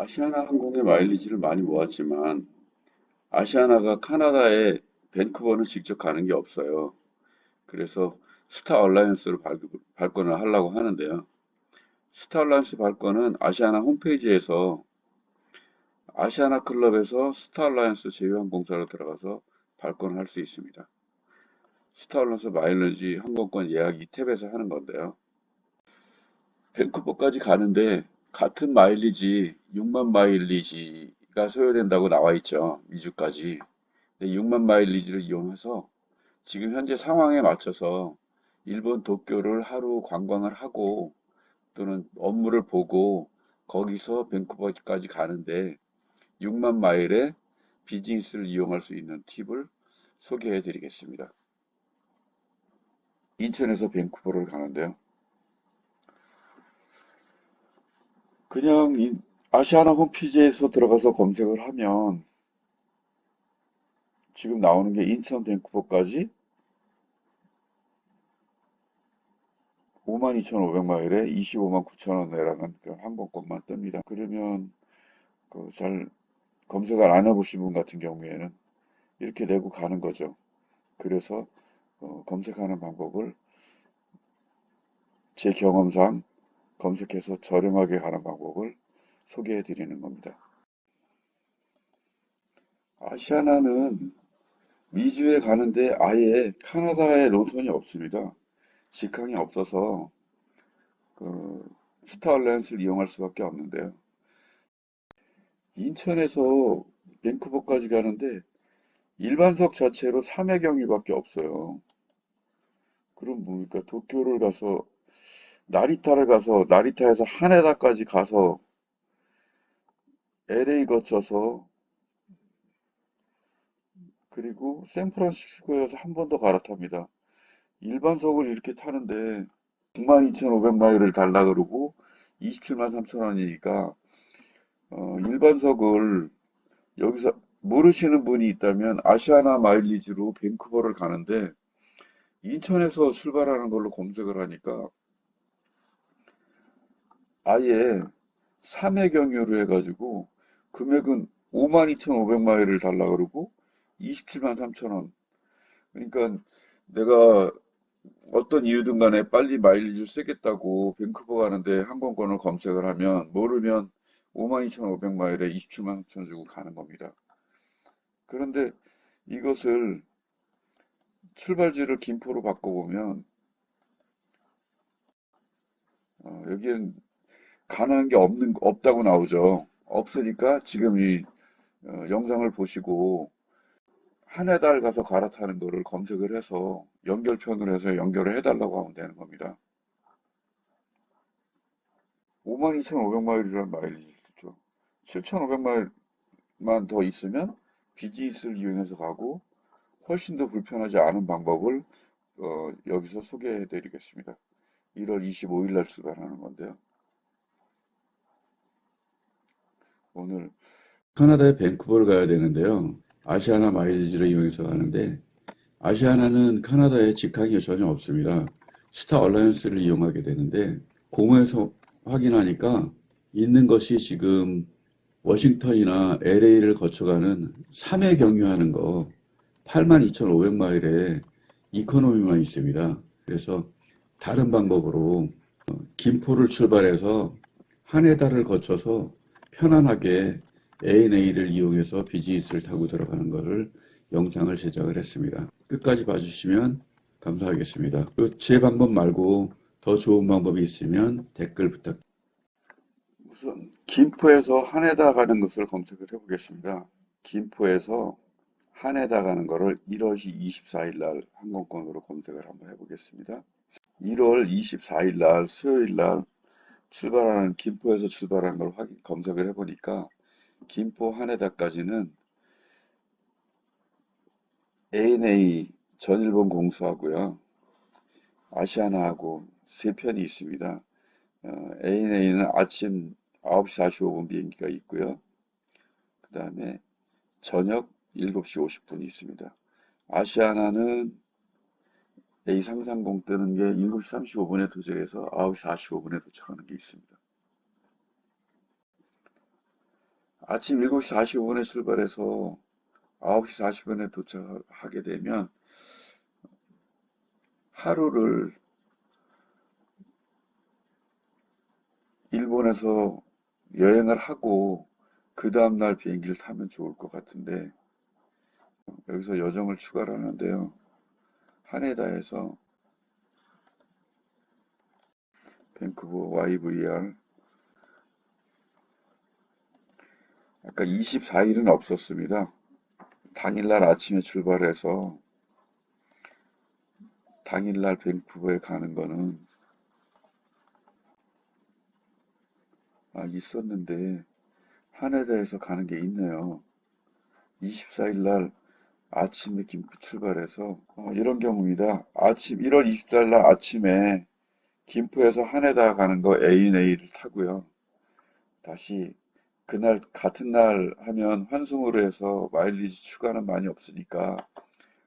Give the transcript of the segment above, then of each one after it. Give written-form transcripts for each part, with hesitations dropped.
아시아나 항공의 마일리지를 많이 모았지만 아시아나가 카나다의 밴쿠버는 직접 가는 게 없어요. 그래서 스타 얼라이언스로 발권을 하려고 하는데요. 스타 얼라이언스 발권은 아시아나 홈페이지에서 아시아나 클럽에서 스타 얼라이언스 제휴항공사로 들어가서 발권을 할 수 있습니다. 스타 얼라이언스 마일리지 항공권 예약 이 탭에서 하는 건데요. 밴쿠버까지 가는데 같은 마일리지 6만 마일리지가 소요된다고 나와 있죠. 미주까지. 6만 마일리지를 이용해서 지금 현재 상황에 맞춰서 일본 도쿄를 하루 관광을 하고 또는 업무를 보고 거기서 밴쿠버까지 가는데 6만 마일의 비즈니스를 이용할 수 있는 팁을 소개해 드리겠습니다. 인천에서 밴쿠버를 가는데요. 그냥 아시아나 홈페이지에서 들어가서 검색을 하면 지금 나오는 게 인천 밴쿠버까지 52,500마일에 25만 9천 원이라는 그 항공권만 뜹니다. 그러면 잘 검색을 안 해보신 분 같은 경우에는 이렇게 내고 가는 거죠. 그래서 검색하는 방법을 제 경험상 검색해서 저렴하게 가는 방법을 소개해 드리는 겁니다. 아시아나는 미주에 가는데 아예 카나다에 노선이 없습니다. 직항이 없어서 그 스타얼라이언스를 이용할 수밖에 없는데요. 인천에서 밴쿠버까지 가는데 일반석 자체로 3회 경유밖에 없어요. 그럼 뭡니까? 도쿄를 가서 나리타를 가서 나리타에서 하네다까지 가서 LA 거쳐서 그리고 샌프란시스코에서 한 번 더 갈아탑니다. 일반석을 이렇게 타는데 92,500마일을 달라 그러고 27만 3천 원이니까 일반석을 여기서 모르시는 분이 있다면 아시아나 마일리지로 밴쿠버를 가는데 인천에서 출발하는 걸로 검색을 하니까 아예 3회 경유로 해가지고 금액은 52,500마일을 달라 그러고 27만 3천 원. 그러니까 내가 어떤 이유든 간에 빨리 마일리지를 쓰겠다고 밴쿠버 가는데 항공권을 검색을 하면 모르면 52,500마일에 27만 3천 원 주고 가는 겁니다. 그런데 이것을 출발지를 김포로 바꿔보면 여기엔 가능한 게 없다고 나오죠. 없으니까 지금 이 영상을 보시고 한 해 달 가서 갈아타는 거를 검색을 해서 연결편을 해서 연결을 해달라고 하면 되는 겁니다. 52,500마일이라는 마일리지 있죠. 7,500마일만 더 있으면 비즈니스를 이용해서 가고 훨씬 더 불편하지 않은 방법을 여기서 소개해 드리겠습니다. 1월 25일 날 출발하는 건데요. 오늘 카나다의 밴쿠버를 가야 되는데요. 아시아나 마일리지를 이용해서 가는데 아시아나는 카나다에 직항이 전혀 없습니다. 스타 얼라이언스를 이용하게 되는데 공호에서 확인하니까 있는 것이 지금 워싱턴이나 LA를 거쳐가는 3회 경유하는 거 82,500마일에 이코노미만 있습니다. 그래서 다른 방법으로 김포를 출발해서 하네다를 거쳐서 편안하게 ANA를 이용해서 비즈니스를 타고 들어가는 것을 영상을 제작을 했습니다. 끝까지 봐주시면 감사하겠습니다. 그리고 제 방법 말고 더 좋은 방법이 있으면 댓글 부탁드립니다. 우선 김포에서 하네다 가는 것을 검색을 해보겠습니다. 김포에서 하네다 가는 거를 1월 24일 날 항공권으로 검색을 한번 해보겠습니다. 1월 24일 날 수요일 날 출발하는 김포에서 출발하는 걸 검색을 해보니까 김포 하네다까지는 ANA 전일본 공수하고요. 아시아나하고 세 편이 있습니다. ANA는 아침 9시 45분 비행기가 있고요. 그 다음에 저녁 7시 50분이 있습니다. 아시아나는 A 상상공 뜨는 게 7시 35분에 도착해서 9시 45분에 도착하는 게 있습니다. 아침 7시 45분에 출발해서 9시 40분에 도착하게 되면 하루를 일본에서 여행을 하고 그 다음날 비행기를 타면 좋을 것 같은데 여기서 여정을 추가를 하는데요. 하네다에서 밴쿠버 YVR 아까 24일은 없었습니다. 당일날 아침에 출발해서 당일날 밴쿠버에 가는 거는 있었는데 하네다에서 가는 게 있네요. 24일날 아침에 김포 출발해서 이런 경우입니다. 1월 24일날 아침에 김포에서 하네다 가는 거 ANA를 타고요. 다시 그날 같은 날 하면 환승으로 해서 마일리지 추가는 많이 없으니까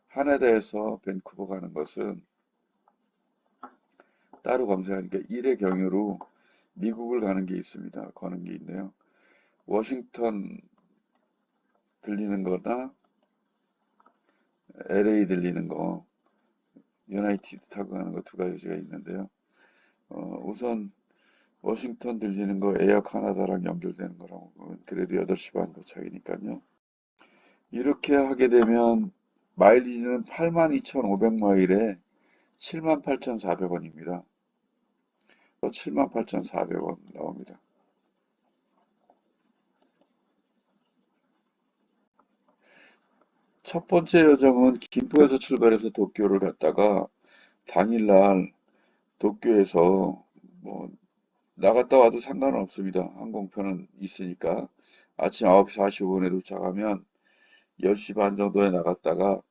하네다에서 밴쿠버 가는 것은 따로 검색하니까 일의 경유로 미국을 가는 게 있습니다. 거는 게 있네요. 워싱턴 들리는 거나 LA 들리는 거, 유나이티드 타고 가는 거 두 가지가 있는데요. 우선 워싱턴 들리는 거 에어 카나다랑 연결되는 거라고 그래도 8시 반 도착이니까요. 이렇게 하게 되면 마일리지는 82,500마일에 78,400원입니다. 78,400원 나옵니다. 첫 번째 여정은 김포에서 출발해서 도쿄를 갔다가 당일날 도쿄에서 뭐 나갔다 와도 상관은 없습니다. 항공편은 있으니까 아침 9시 45분에 도착하면 10시 반 정도에 나갔다가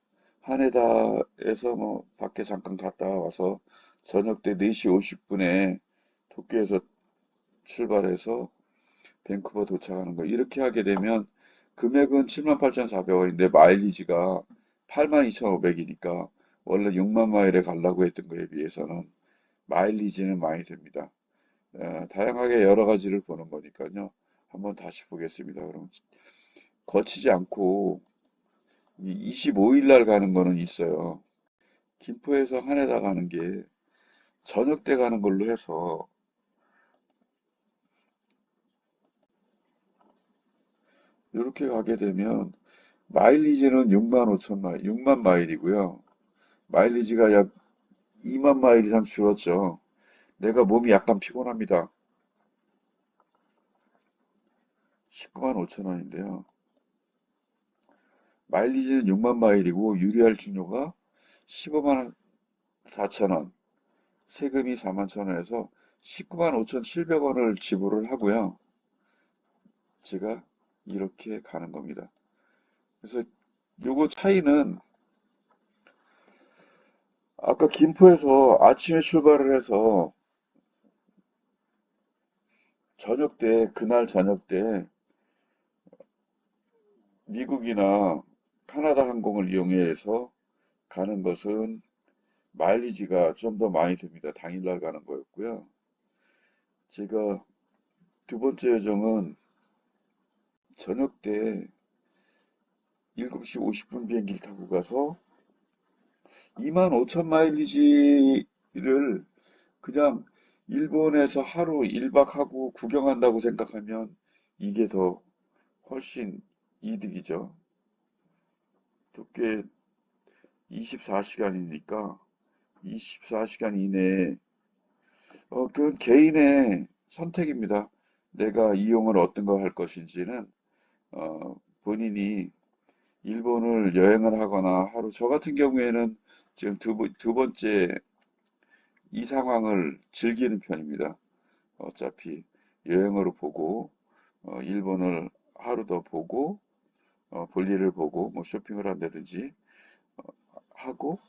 하네다에서 뭐 밖에 잠깐 갔다 와서 저녁 때 4시 50분에 도쿄에서 출발해서 밴쿠버 도착하는 거 이렇게 하게 되면 금액은 78,400원인데 마일리지가 82,500이니까 원래 6만 마일에 가려고 했던 거에 비해서는 마일리지는 많이 됩니다. 다양하게 여러 가지를 보는 거니까요. 한번 다시 보겠습니다. 그럼 거치지 않고 25일 날 가는 거는 있어요. 김포에서 하네다 가는 게 저녁 때 가는 걸로 해서 이렇게 가게 되면 마일리지는 6만 5천 마일, 6만 마일이고요. 마일리지가 약 2만 마일 이상 줄었죠. 내가 몸이 약간 피곤합니다. 19만 5천 원인데요. 마일리지는 6만 마일이고 유리할증료가 15만 4천 원, 세금이 4만 천 원에서 19만 5천 7백원을 지불을 하고요. 제가 이렇게 가는 겁니다. 그래서 요거 차이는 아까 김포에서 아침에 출발을 해서 저녁 때, 그날 저녁 때 미국이나 카나다 항공을 이용해서 가는 것은 마일리지가 좀 더 많이 듭니다. 당일날 가는 거였고요. 제가 두 번째 여정은 저녁 때 7시 50분 비행기를 타고 가서 2만 5천 마일리지를 그냥 일본에서 하루 1박 하고 구경한다고 생각하면 이게 더 훨씬 이득이죠. 두께 24시간이니까 24시간 이내에 그건 개인의 선택입니다. 내가 이용을 어떤 거 할 것인지는 본인이 일본을 여행을 하거나 하루 저 같은 경우에는 지금 두 번째 이 상황을 즐기는 편입니다. 어차피 여행으로 보고 일본을 하루 더 보고 볼일을 보고 뭐 쇼핑을 한다든지 하고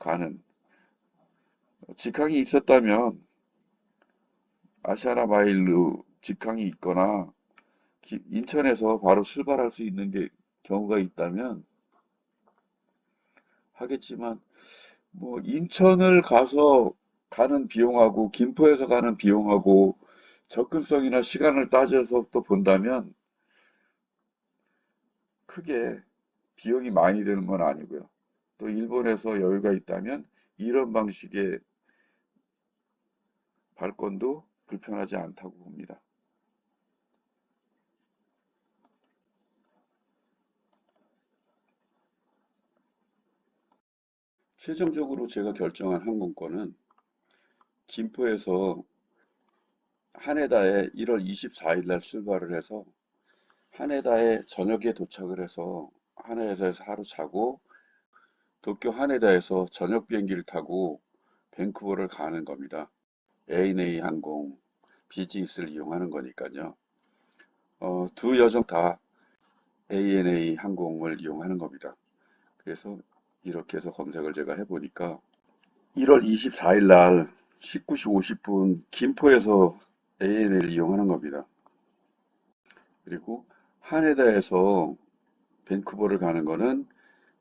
가는 직항이 있었다면 아시아나 마일로 직항이 있거나 인천에서 바로 출발할 수 있는 경우가 있다면 하겠지만 뭐 인천을 가서 가는 비용하고 김포에서 가는 비용하고 접근성이나 시간을 따져서 또 본다면 크게 비용이 많이 드는 건 아니고요. 또 일본에서 여유가 있다면 이런 방식의 발권도 불편하지 않다고 봅니다. 최종적으로 제가 결정한 항공권은 김포에서 하네다에 1월 24일 날 출발을 해서 하네다에 저녁에 도착을 해서 하네다에서 하루 자고 도쿄 하네다에서 저녁 비행기를 타고 밴쿠버를 가는 겁니다. ANA 항공 비즈니스를 이용하는 거니까요. 두 여정 다 ANA 항공을 이용하는 겁니다. 그래서 이렇게 해서 검색을 제가 해보니까 1월 24일 날 19시 50분 김포에서 ANA를 이용하는 겁니다. 그리고 하네다에서 밴쿠버를 가는 거는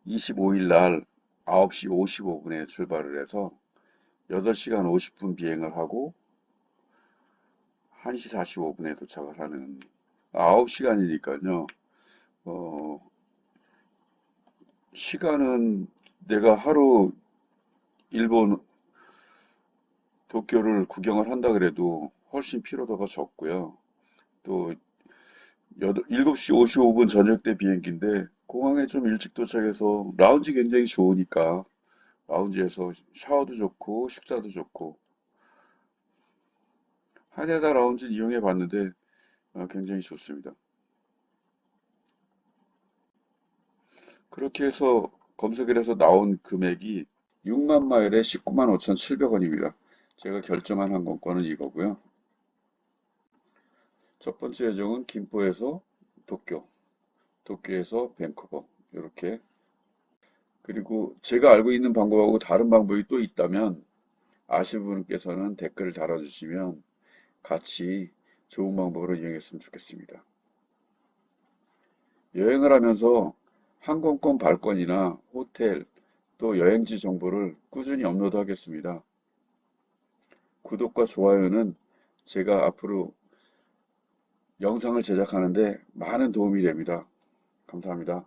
25일 날 9시 55분에 출발을 해서 8시간 50분 비행을 하고 1시 45분에 도착을 하는 9시간이니까요. 시간은 내가 하루 일본 도쿄를 구경을 한다 그래도 훨씬 피로도가 적고요. 또 7시 55분 저녁 때 비행기인데 공항에 좀 일찍 도착해서 라운지 굉장히 좋으니까 라운지에서 샤워도 좋고 식사도 좋고 하네다 라운지 이용해 봤는데 굉장히 좋습니다. 그렇게 해서 검색을 해서 나온 금액이 6만 마일에 19만 5,700원입니다. 제가 결정한 항공권은 이거고요. 첫 번째 여정은 김포에서 도쿄, 도쿄에서 밴쿠버 이렇게. 그리고 제가 알고 있는 방법하고 다른 방법이 또 있다면 아시는 분께서는 댓글을 달아주시면 같이 좋은 방법으로 이용했으면 좋겠습니다. 여행을 하면서 항공권 발권이나 호텔 또 여행지 정보를 꾸준히 업로드하겠습니다. 구독과 좋아요는 제가 앞으로 영상을 제작하는데 많은 도움이 됩니다. 감사합니다.